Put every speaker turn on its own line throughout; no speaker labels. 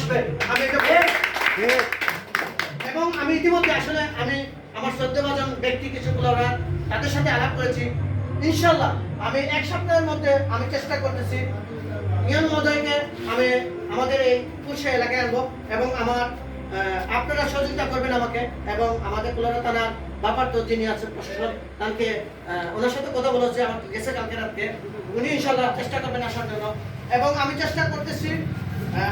আসবে আমি এবং আমি ইতিমধ্যে আসলে আমি আমার শ্রদ্ধাভাজন ব্যক্তি কিছুগুলো তাদের সাথে আলাপ করেছি। ইনশাল্লাহ আমি এক সপ্তাহের মধ্যে আমি চেষ্টা করতেছি ইউন মহোদয়কে আমি আমাদের এই কুশে এলাকায় আনবো এবং আমার আপনারা সহযোগিতা করবেন আমাকে এবং আমাদের কুলারা থানার ব্যাপার তো যিনি আছেন প্রশাসক তাকে ওনার সাথে কথা বলেছে আমাকে গেছে কালকে রাত্রে উনি ইনশাল্লাহ চেষ্টা করবেন আসার জন্য এবং আমি চেষ্টা করতেছি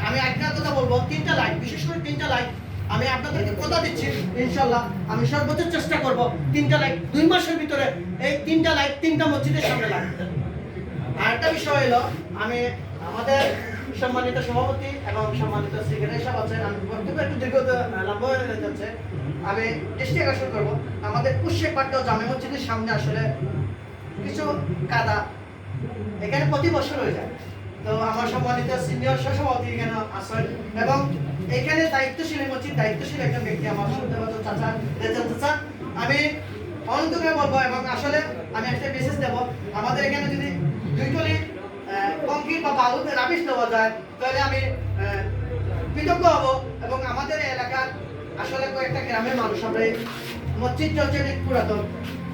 আমি একটা কথা বলবো 3টা লাইট বিশেষ করে 3টা লাইট আমি আপনাদেরকে কথা দিচ্ছি ইনশাল্লাহ আমি সর্বোচ্চ চেষ্টা করব 3টা লাইট 2 মাসের ভিতরে এই 3টা লাইট 3টা মসজিদের সামনে লাগবে। আর একটা বিষয় হলো আমি আমাদের সম্মানিত সভাপতি এবং সম্মানিত সেক্রেটারি সাহেব আছেন আমি বক্তব্য একটু দীর্ঘ লম্বা হয়ে যাচ্ছে আমি দৃষ্টি আকর্ষণ করব আমাদের পুষ্যে পাট্য জামে মসজিদের সামনে আসলে কিছু কাদা এখানে প্রতি বছর হয়ে যায় তো আমার সম্মানিত সিনিয়র সহসভাপতি এখানে আসেন এবং এখানে দায়িত্বশীল মসজিদ দায়িত্বশীল একজন ব্যক্তি আমার শ্রদ্ধাভাজন চাচা রেজাল চাচা আমি অন্তরে বলবো এবং আসলে আমি একটা মেসেজ দেবো আমাদের এখানে যদি 2 টলি কংক্রিট বা বালুতে রাবিশ দেওয়া যায় তাহলে আমি কৃতজ্ঞ হব এবং আমাদের এলাকার আসলে কয়েকটা গ্রামের মানুষ আমরা মসজিদ চলছে অনেক পুরাতন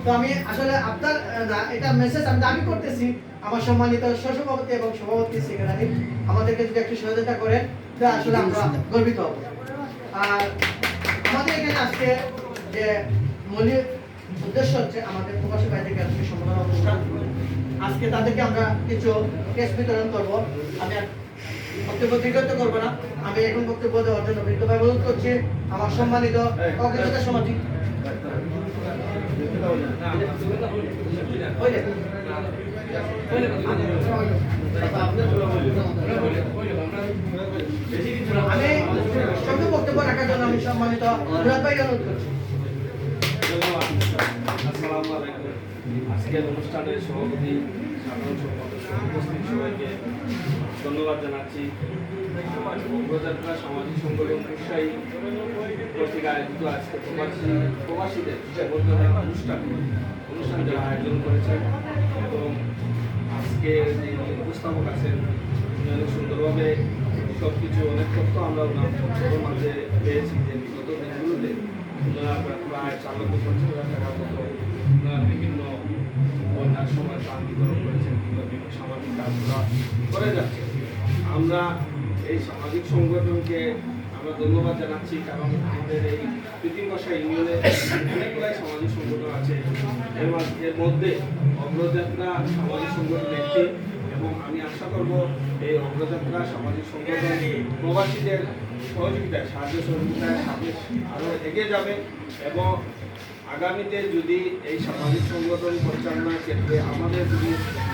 তো আমি আসলে আপনার এটা মেসেজ আমি দাবি করতেছি আমার সম্মানিত সহসভাপতি এবং সভাপতি সেক্রেটারি আমাদেরকে যদি একটু সহযোগিতা করেন তাহলে আসলে আমরা গর্বিত হব। আর আমাদের এখানে আজকে যে মূল উদ্দেশ্য হচ্ছে আমাদের প্রবাসী ভাইদেরকে আজকে সম্মাননা অনুষ্ঠান আজকে তাদেরকে আমরা কিছু কেস বিতরণ করবো আমি বক্তব্য দীর্ঘায়িত করবো না আমি এখন বক্তব্য দেওয়ার জন্য বিনীতভাবে অনুরোধ করছি আমার সম্মানিত অগ্রযাত্রা সমাধি আমি সঙ্গে বক্তব্য রাখার জন্য আমি সম্মানিত মুরাদ ভাইকে অনুরোধ করছি।
আসসালামু আলাইকুম। আজকের অনুষ্ঠানের সভাপতি সাধারণ সম্পাদক উপস্থিত সবাইকে ধন্যবাদ জানাচ্ছি। অগ্রযাত্রা সামাজিক সংগঠন উৎসাহী কর্তৃক আয়োজিত আজকে প্রবাসীদের অনুষ্ঠান যারা আয়োজন করেছেন এবং আজকে যে উপস্থাপক আছেন উনি সুন্দরভাবে সব কিছু অনেক তথ্য আমরা ওনার মাঝে পেয়েছি যে বিগত দিনগুলোতে প্রায় 4,50,000 টাকার মতো বিভিন্ন বন্যার সময় ত্রাণ বিতরণ করেছেন কিংবা বিভিন্ন সামাজিক কাজগুলো করে যাচ্ছে। আমরা এই সামাজিক সংগঠনকে আমরা ধন্যবাদ জানাচ্ছি কারণ আমাদের এই পৃথিবীবাসা ইউনিয়নে অনেকগুলাই সামাজিক সংগঠন আছে এর মধ্যে অগ্রযাত্রা সামাজিক সংগঠন একটি এবং আমি আশা করব এই অগ্রযাত্রা সামাজিক সংগঠন প্রবাসীদের সহযোগিতায় সাহায্য সহযোগিতায় সাথে আরও এগিয়ে যাবে এবং আগামীতে যদি এই সামাজিক সংগঠন পরিচালনার ক্ষেত্রে আমাদের যদি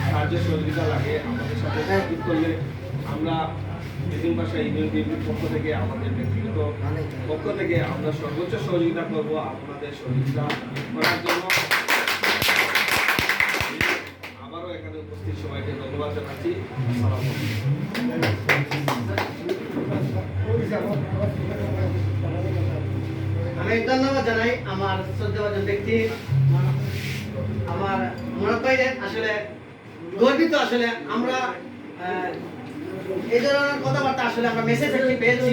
সাহায্য সহযোগিতা লাগে আমাদের সাথে যোগাযোগ করলে আমরা পৃথিবীবাসা ইউনিয়ন বিএনপির পক্ষ থেকে আমাদের ব্যক্তিগত পক্ষ থেকে আমরা সর্বোচ্চ সহযোগিতা করব আপনাদের সহযোগিতা করার জন্য। আবারও এখানে উপস্থিত সবাইকে ধন্যবাদ জানাচ্ছি।
আমি ধন্যবাদ জানাই আমার শ্রদ্ধাভাজন ব্যক্তি আমার মুরাদ ভাইয়ের আসলে গর্বিত আসলে আমরা এই ধরনের কথাবার্তা আসলে আমরা মেসেজ একটি পেয়েছি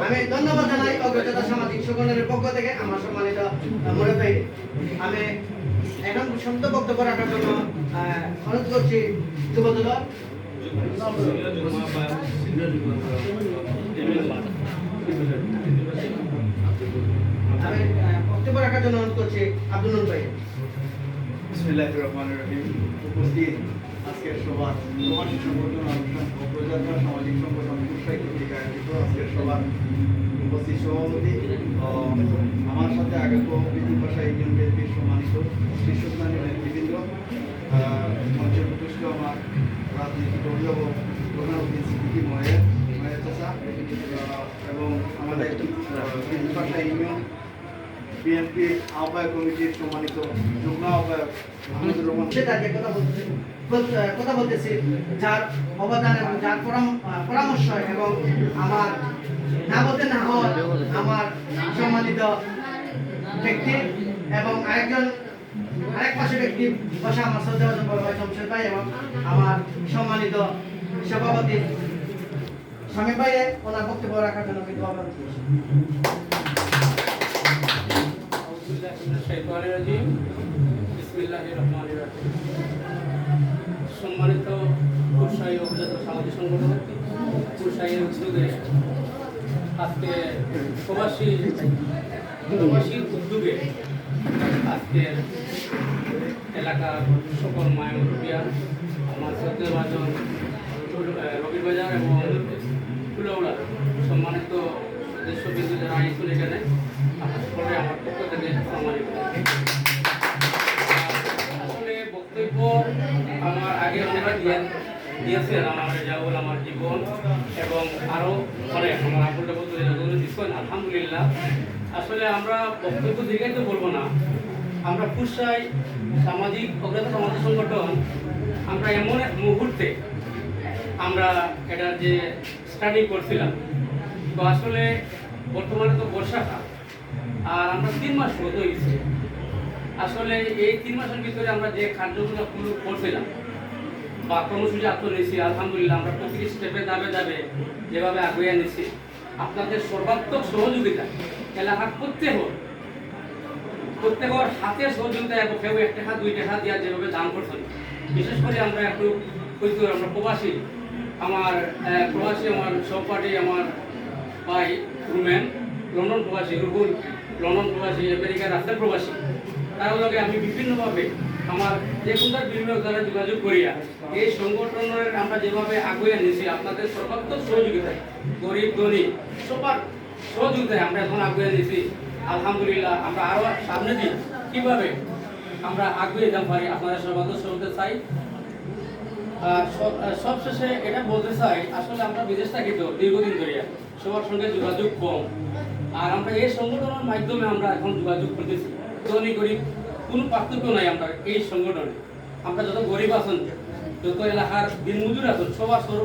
আমি ধন্যবাদ জানাই অগ্রযাত্রা সামাজিক সংগঠনের পক্ষ থেকে আমার সম্মানিত মুরাদ ভাই আমি এখন শব্দ বক্তব্য রাখার জন্য অনুরোধ করছি যুবদল আমি বক্তব্য রাখার জন্য অনুরোধ করছি আব্দুল নূর ভাই।
বিসমিল্লাহির রহমানির রহিম। উপস্থিত আজকের সভা প্রবাসী সংগঠন অনুষ্ঠান অগ্রযাত্রা সামাজিক সংগঠন উৎসাহী কর্তৃক আয়োজিত আজকের সভার উপস্থিত সভাপতি আমার সাথে আগত পৃথিবীবাসা ইউনিয়ন বিএনপির সম্মানিত শীর্ষস্থানীয় নেতৃবৃন্দ মঞ্চে প্রতিষ্ঠিত আমার রাজনৈতিক অভিভাবক প্রধানমন্ত্রী সিদ্দিকী মহের চাচা এবং আমাদের পৃথিবীবাসা ইউনিয়ন বিএনপি আহ্বায়ক কমিটির সম্মানিত যুগ্ম আহ্বায়ক আহমদুর রহমান
কথা বলতেছি যার অবদান এবং যার পরামর্শ এবং আমার না বলতে না হওয়া আমার সম্মানিত ব্যক্তি এবং আরেক পাশে ব্যক্তি বসে আমার শ্রদ্ধাভাজন বড় ভাই শমশের ভাই এবং আমার সম্মানিত সভাপতি শামীম ভাইয়ে ওনার বক্তব্য রাখার জন্য বিধবা অনুরোধ করছি।
সম্মানিত কুরসাই উপজেলা সামাজিক সংগঠন কুরসাইয়ের উদ্যোগে আজকে প্রবাসীর উদ্যোগে আজকের এলাকার সকল মায়ামুরবিয়ান আমার সত্যবাজন রবিবাজার এবং ফুলওড়া সম্মানিত সদস্যবৃন্দ যারা আইসুন এখানে সকলে আমার পক্ষ থেকে সম্মানিত। আসলে বক্তব্য আমার আগে অনেকবার দিয়েছেন আমার রেজাউল, আমার জীবন এবং আরও অনেক আমার আপুলটা বলতে দিচ্ছেন আলহামদুলিল্লাহ। আসলে আমরা বক্তব্য দীর্ঘায়িত বলবো না। আমরা কুরসাই সামাজিক অগ্রতা সমাজ সংগঠন আমরা এমন এক মুহূর্তে আমরা এটার যে স্টাডি করছিলাম, তো আসলে বর্তমানে তো বর্ষাকাল আর আমরা 3 মাস হতে হয়েছে। আসলে এই 3 মাসের ভিতরে আমরা যে কার্যক্রম করছিলাম বা কর্মসূচি নিয়েছি আলহামদুলিল্লাহ আমরা প্রতিটি স্টেপে দাবে যেভাবে আগুয়ে নিয়েছি আপনাদের সর্বাত্মক সহযোগিতা এলাকার প্রত্যেকের হাতে সহযোগিতা এবং কেউ 1 টাকা 2 টাকা দিয়া যেভাবে দান করছেন। বিশেষ করে আমরা একটু আমরা প্রবাসী আমার সহপাঠী আমার ভাই রুমেন লন্ডন প্রবাসী, রুহুল লন্ডন প্রবাসী, আমেরিকার রাস্তার প্রবাসী, তার লগে আমি বিভিন্নভাবে আমার যে কোনটার বিভিন্ন দ্বারা যোগাযোগ করিয়া এই সংগঠনের আমরা যেভাবে আগুয়ে নিয়েছি আপনাদের সর্বাত্মক সহযোগিতায় গরিব ধনী সবার সহযোগিতায় আমরা এখন আগুয়ে নিয়েছি আলহামদুলিল্লাহ। আমরা আরও সামনে দিই কীভাবে আমরা আগুয়ে যেতে পারি আপনাদের সর্বাত্মক সহযোগিতা চাই। সবশেষে এটা বলতে চাই আসলে আমরা বিদেশ থাকি তো দীর্ঘদিন ধরে সবার সঙ্গে যোগাযোগ কম, আর আমরা এই সংগঠনের মাধ্যমে আমরা এখন যোগাযোগ করতেছি। ধনী গরিব কোনো পার্থক্য নাই আমরা এই সংগঠনে। আমরা যত গরিব আছেন যত এলাকার দিনমজুর আছেন সবার